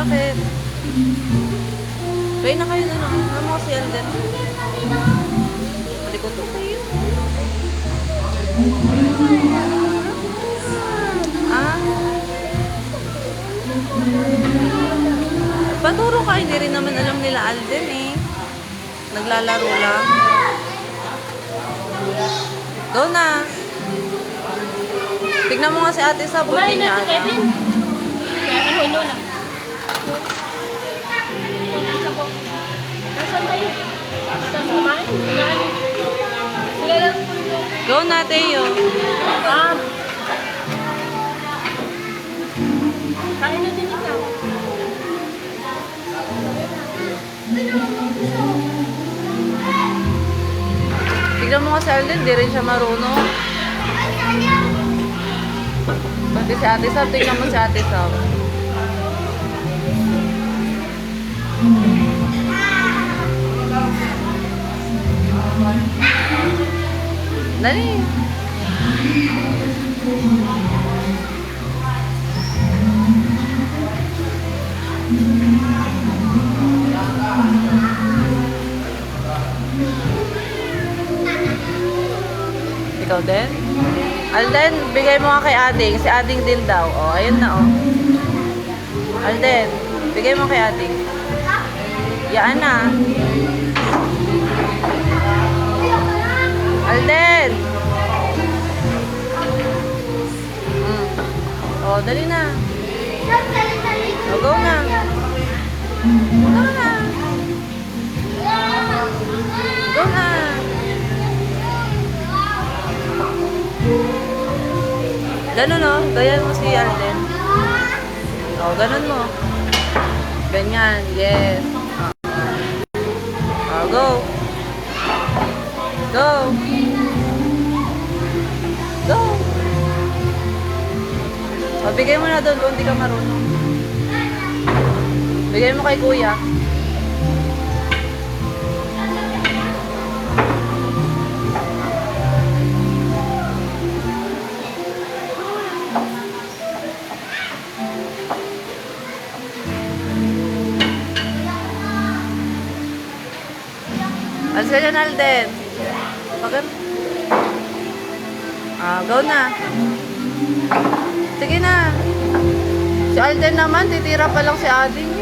Bakit? Kaya na kayo na lang. Ano mo si Alden? Malikot ko kayo. Ah? Paturo ka. Hindi rin naman alam nila Alden eh. Naglalaro lang. Go na. Tignan mo nga si ate sa buti niya. Kevin. Ano na? Nasaan tayo? Saan kumain? Sige lang. Go na, Teo. Kain na din ikaw. Tignan mo nga si Alden, di rin siya marunong. Pati si ate Sam, tignan mo si ate Sam. Dali. Ikaw din? Alden, bigay mo nga kay Ading. Si Ading din daw. O, ayun na, o. Alden, bigay mo kay Ading. Yaan na. Alden! O, dali na. O, go na. Go na. Go na. Ganun o. Gayan mo si Alden. O, ganun mo. Ganyan. Yes. O, go. Go. Go. O, bigay mo na doon kung hindi ka marunong. Bigay mo kay kuya. Alis ka dyan, Alden. Bakit? Go na. Sige na. Si Alden naman, titira pa lang si Ading.